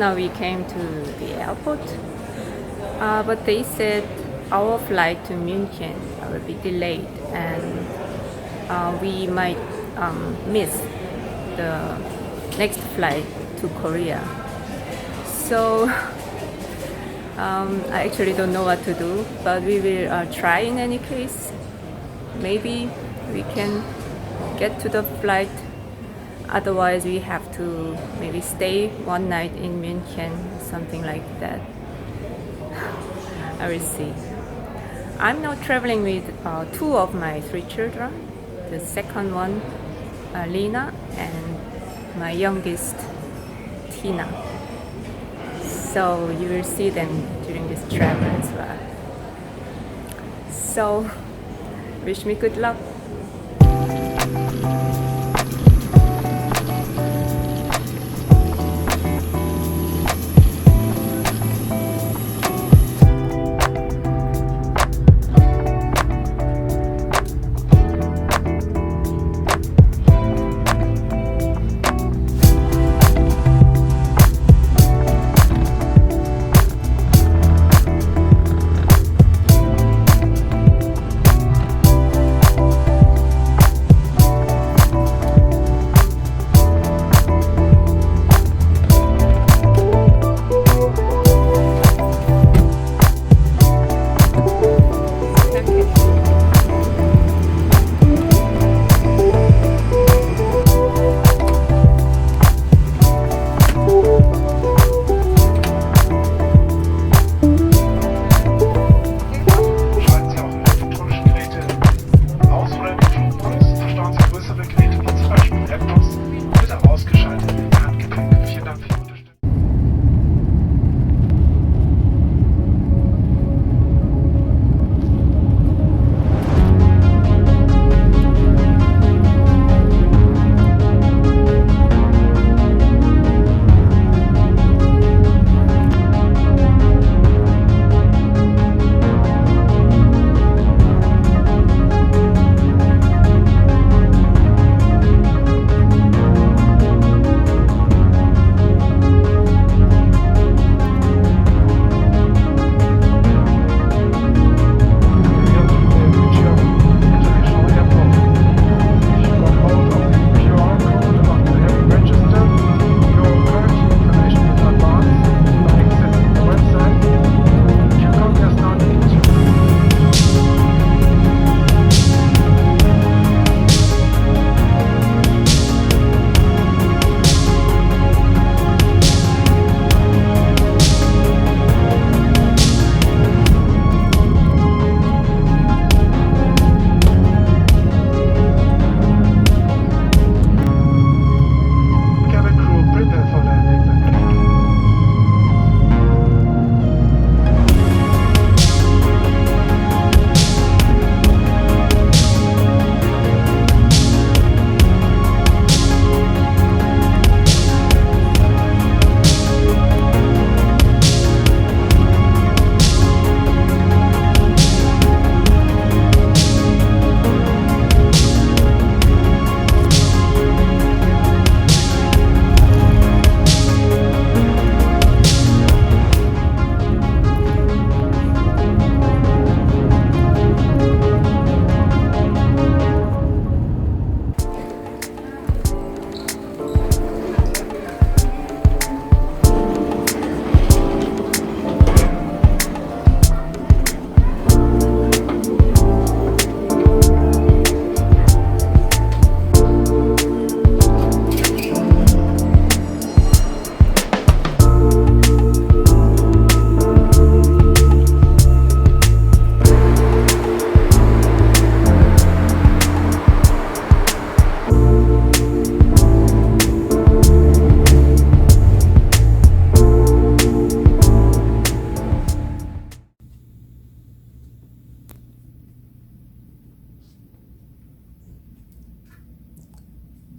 now we came to the airport, but they said our flight to München will be delayed and we might miss the next flight to Korea. So I actually don't know what to do, but we will try in any case. Maybe we can get to the flight. Otherwise, we have to maybe stay one night in München, something like that. I will see. I'm now traveling with two of my three children. The second one, Lina, and my youngest, Tina. So you will see them during this travel as well. So wish me good luck.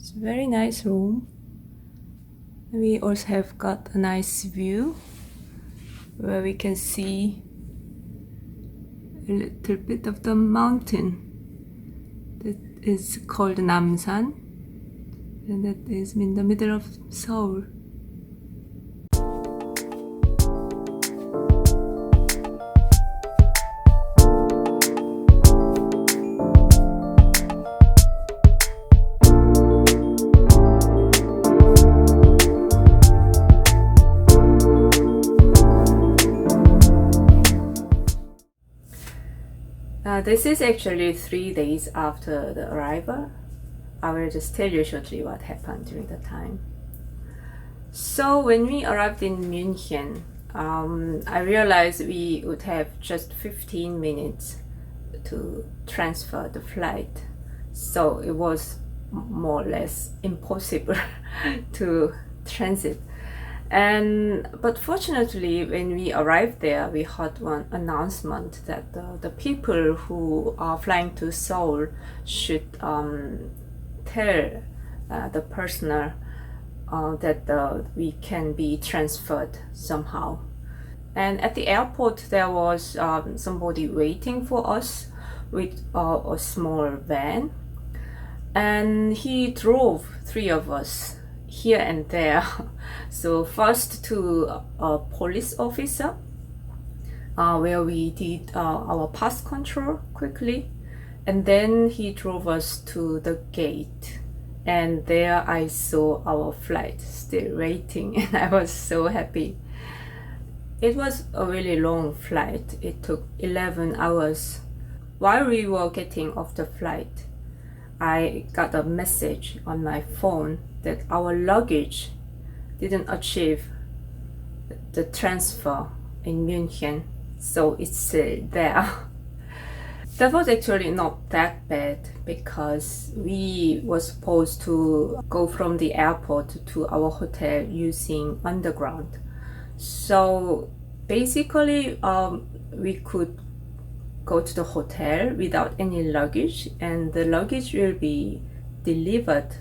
It's a very nice room. We also have got a nice view where we can see a little bit of the mountain that is called Namsan, and that is in the middle of Seoul. This is actually 3 days after the arrival. I will just tell you shortly what happened during the time. So when we arrived in München, I realized we would have just 15 minutes to transfer the flight. So it was more or less impossible to transit. But fortunately, when we arrived there, we heard one announcement that the people who are flying to Seoul should tell the personnel that we can be transferred somehow. And at the airport, there was somebody waiting for us with a small van, and he drove 3 of us here and there. So first to a police officer, where we did our pass control quickly, and then he drove us to the gate, and there I saw our flight still waiting, and I was so happy. It was a really long flight. It took 11 hours. While we were getting off the flight, I got a message on my phone that our luggage didn't achieve the transfer in München, so it's still there. That was actually not that bad because we were supposed to go from the airport to our hotel using underground. So basically, we could go to the hotel without any luggage, and the luggage will be delivered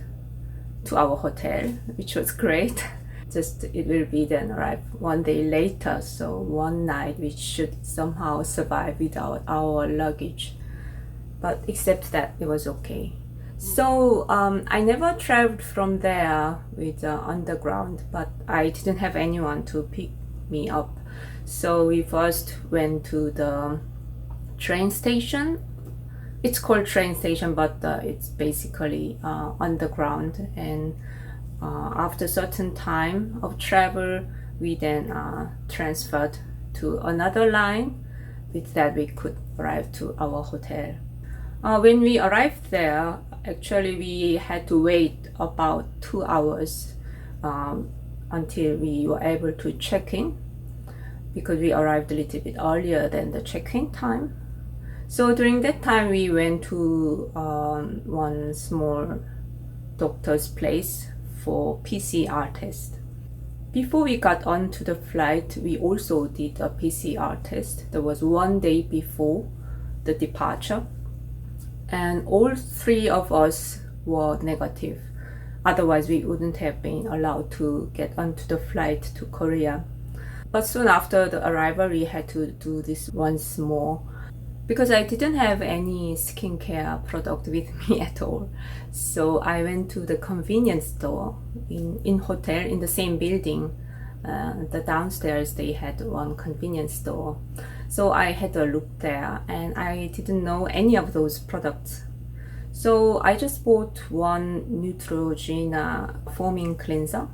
to our hotel, which was great. Just it will be then arrive 1 day later, so one night we should somehow survive without our luggage. But except that, it was okay. So I never traveled from there with underground, but I didn't have anyone to pick me up. So we first went to the train station. It's called train station, but it's basically underground. And after a certain time of travel, we then transferred to another line. With that, we could arrive to our hotel. When we arrived there, actually we had to wait about 2 hours until we were able to check in, because we arrived a little bit earlier than the check-in time. So during that time, we went to one small doctor's place for PCR test. Before we got onto the flight, we also did a PCR test. That was 1 day before the departure, and all 3 of us were negative. Otherwise, we wouldn't have been allowed to get onto the flight to Korea. But soon after the arrival, we had to do this once more, because I didn't have any skincare product with me at all. So I went to the convenience store in hotel in the same building. The downstairs they had one convenience store. So I had a look there, and I didn't know any of those products. So I just bought one Neutrogena foaming cleanser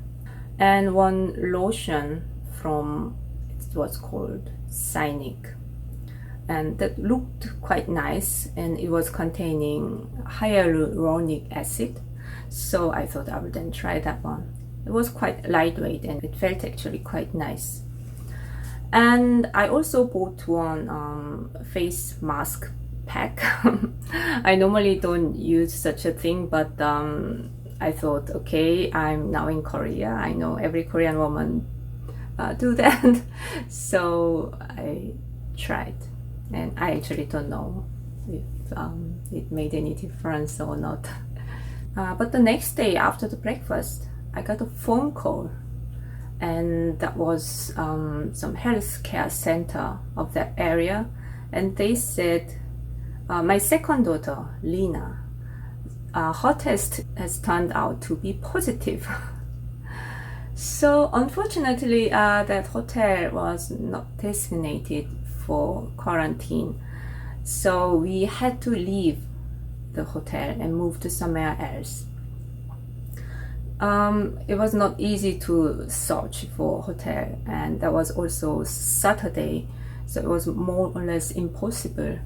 and one lotion from, it was called Cynic, and that looked quite nice, and it was containing hyaluronic acid. So I thought I would then try that one. It was quite lightweight and it felt actually quite nice. And I also bought one face mask pack. I normally don't use such a thing, but I thought, okay, I'm now in Korea. I know every Korean woman do that. So I tried, and I actually don't know if it made any difference or not. But the next day after the breakfast, I got a phone call, and that was some healthcare center of that area, and they said my second daughter, Lina, her test has turned out to be positive. So unfortunately, that hotel was not designated for quarantine, so we had to leave the hotel and move to somewhere else. It was not easy to search for a hotel, and that was also Saturday, so it was more or less impossible.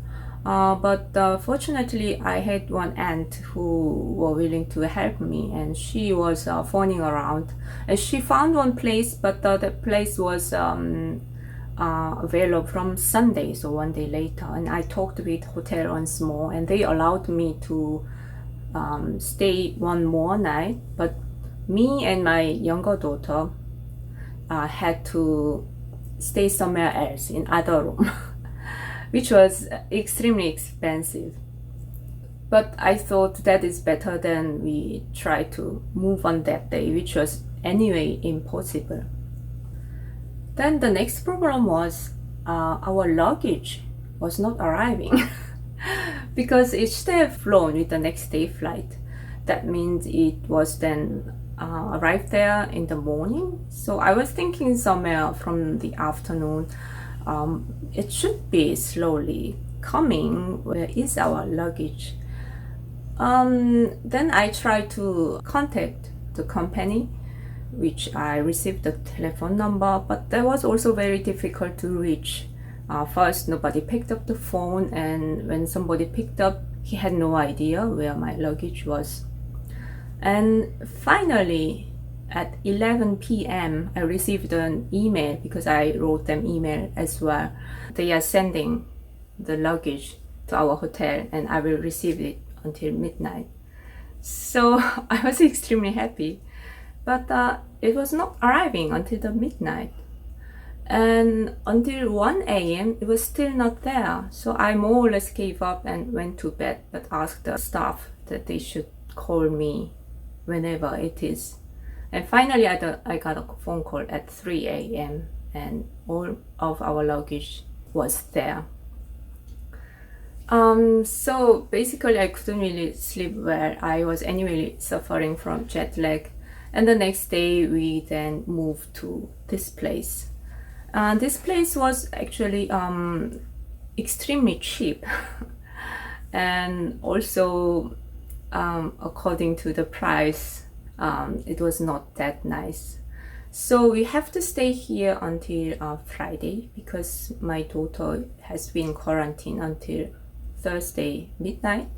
But fortunately, I had one aunt who were willing to help me, and she was phoning around, and she found one place, but the place was available from Sunday, so one day later. And I talked with hotel once more, and they allowed me to stay one more night. But me and my younger daughter had to stay somewhere else in other room. Which was extremely expensive. But I thought that is better than we try to move on that day, which was anyway impossible. Then the next problem was our luggage was not arriving because it should have flown with the next day flight. That means it was then arrived there in the morning. So I was thinking somewhere from the afternoon, it should be slowly coming. Where is our luggage? Then I tried to contact the company, which I received the telephone number, but that was also very difficult to reach. First, nobody picked up the phone, and when somebody picked up, he had no idea where my luggage was. And finally, at 11 p.m., I received an email because I wrote them email as well. They are sending the luggage to our hotel, and I will receive it until midnight. So I was extremely happy, but it was not arriving until the midnight. And until 1 a.m., it was still not there. So I more or less gave up and went to bed, but asked the staff that they should call me whenever it is. And finally, I got a phone call at 3 a.m. and all of our luggage was there. So basically, I couldn't really sleep well. I was anyway suffering from jet lag. And the next day, we then moved to this place. This place was actually extremely cheap. And also, according to the price, it was not that nice. So we have to stay here until Friday because my daughter has been quarantined until Thursday midnight.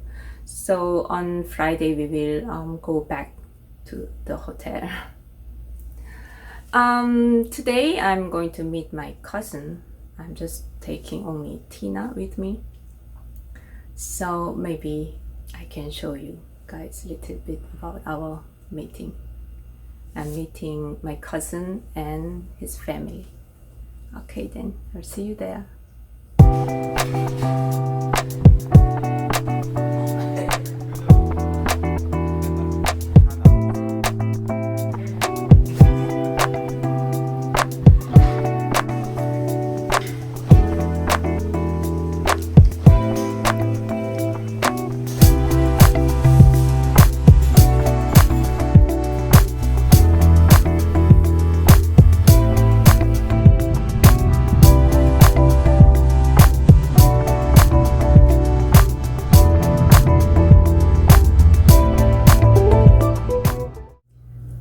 So on Friday we will go back to the hotel. Today I'm going to meet my cousin. I'm just taking only Tina with me. So maybe I can show you guys a little bit about our meeting. I'm meeting my cousin and his family. Okay then, I'll see you there.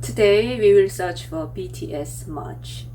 Today we will search for BTS merch.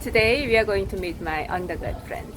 Today we are going to meet my undergrad friends.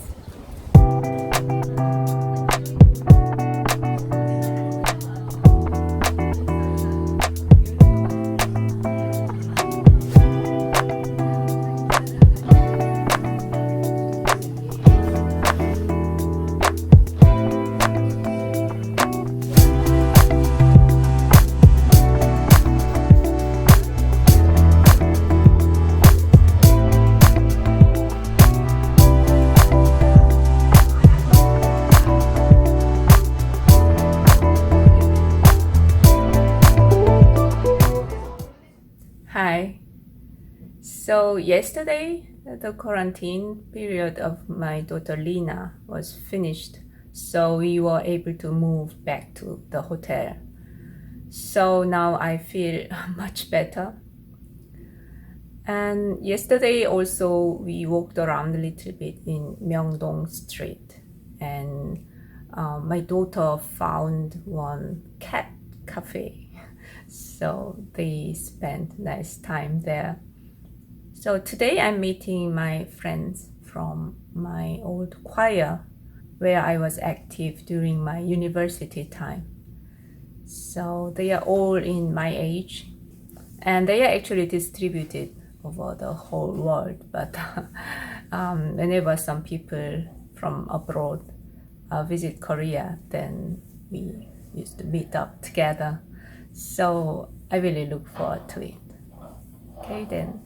Hi. So yesterday, the quarantine period of my daughter Lina was finished, so we were able to move back to the hotel. So now I feel much better. And yesterday also we walked around a little bit in Myeongdong Street, and my daughter found one cat cafe. So they spent nice time there. So today I'm meeting my friends from my old choir where I was active during my university time. So they are all in my age, and they are actually distributed over the whole world. But whenever some people from abroad visit Korea, then we used to meet up together. So I really look forward to it. Okay then.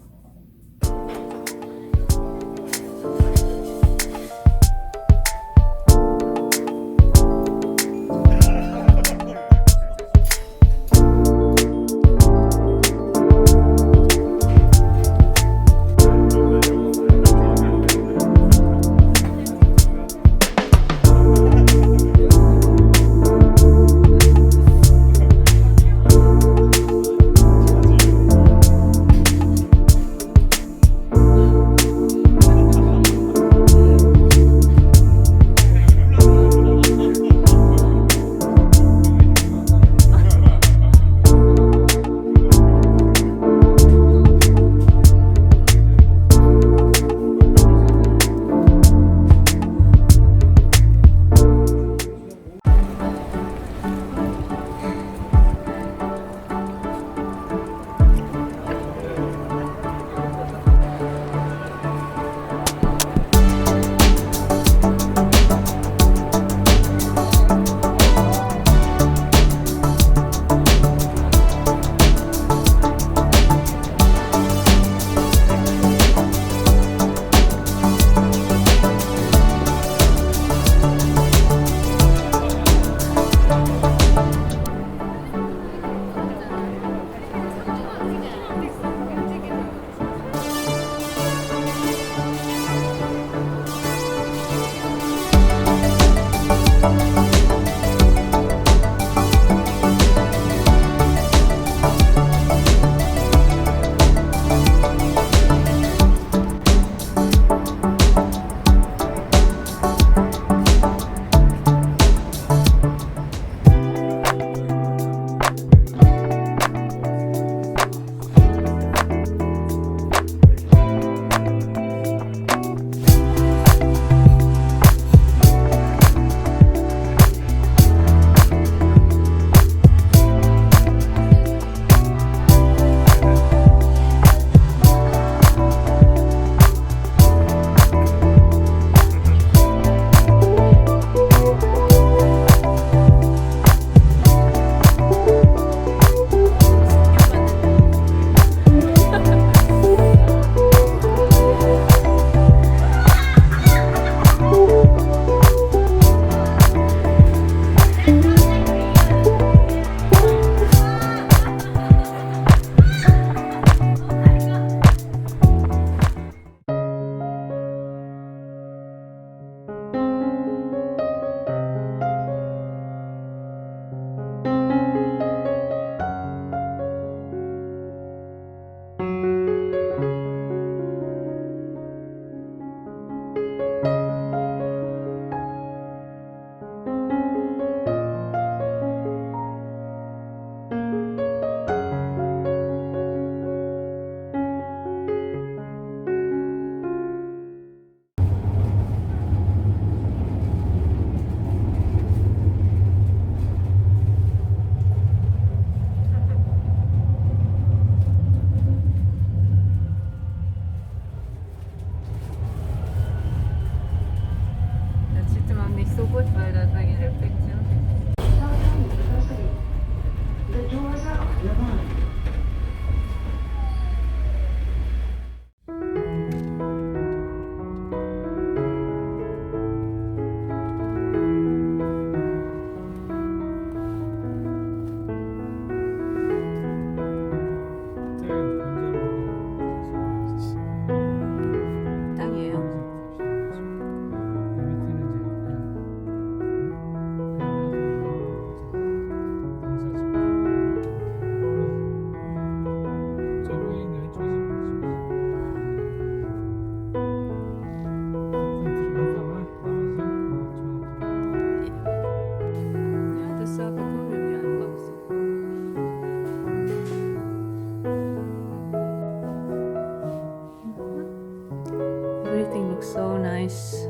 nice.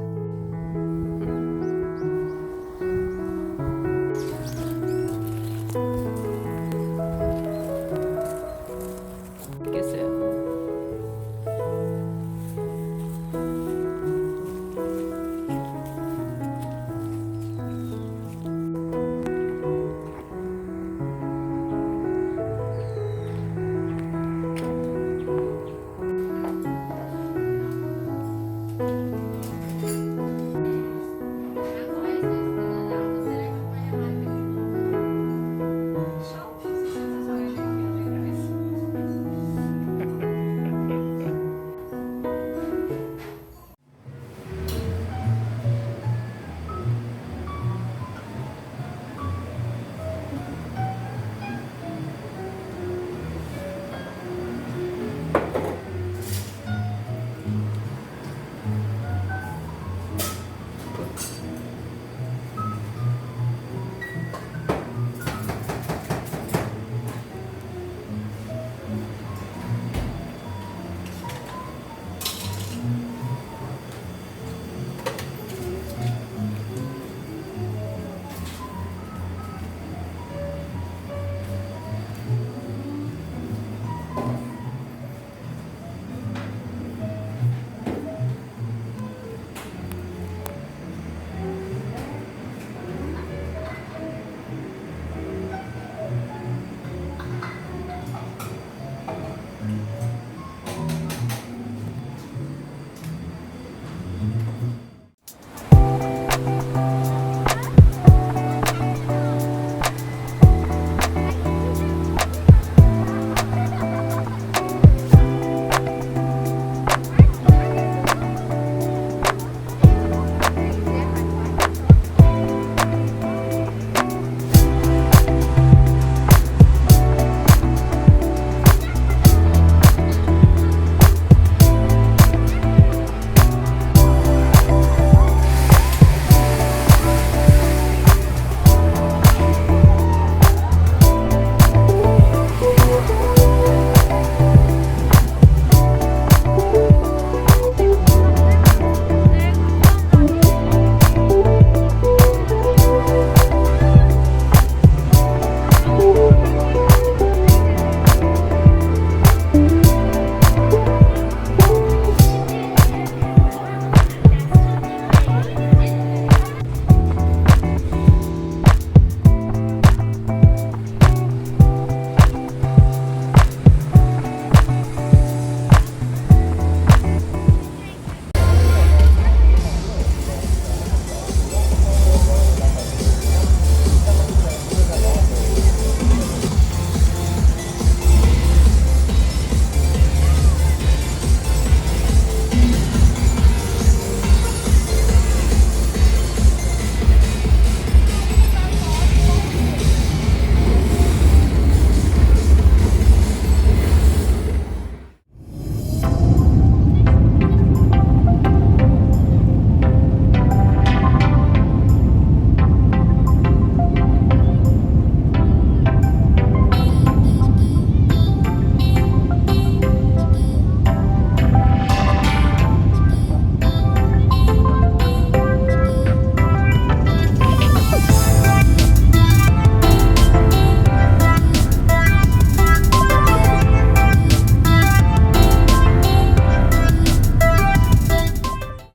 알겠어요.